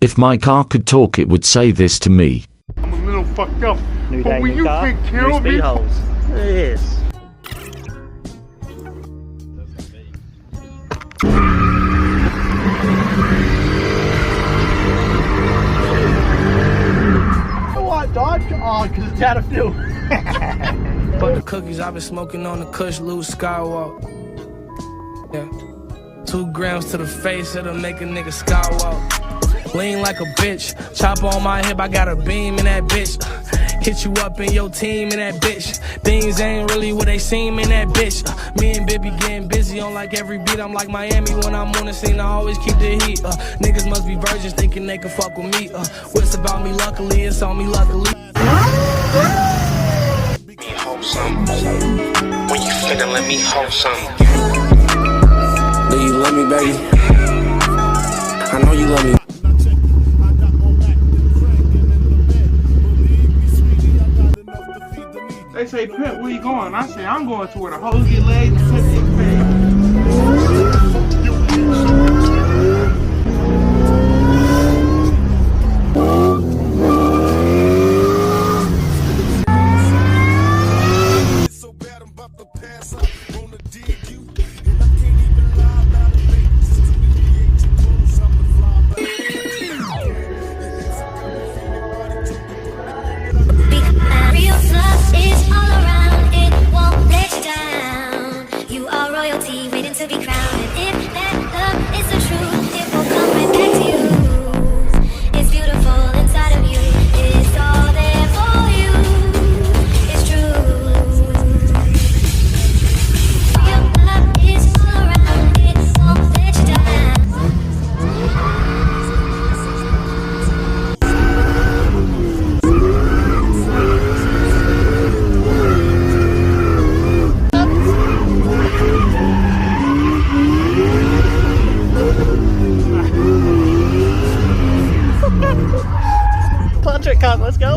If my car could talk, it would say this to me. I'm a little fucked up, New but day, will new you car, take care new of me? speed holes. Yes. Why dog? Oh, because it's out of fuel. But the cookies I've been smoking on the Kush, Luke Skywalk. Yeah. 2 grams to the face, it'll make a nigga skywalk. Lean like a bitch, chopper on my hip, I got a beam in that bitch. Hit you up in your team in that bitch. Things ain't really what they seem in that bitch. Me and Bibby getting busy on like every beat. I'm like Miami when I'm on the scene, I always keep the heat. Niggas must be virgins thinking they can fuck with me. What's about me, luckily, it's on me, luckily. Hold something. When you finna let me hold something. Do you love me, baby? I know you love me. They say, Pimp, where you going? I say, I'm going to where the hoes get laid and Pimp get paid. To be crowned, and if that love is the truth, it will come right back to you. It's beautiful inside of you. It's all there for you. It's true. Real love is all around. It won't let you down. Patrick, let's go.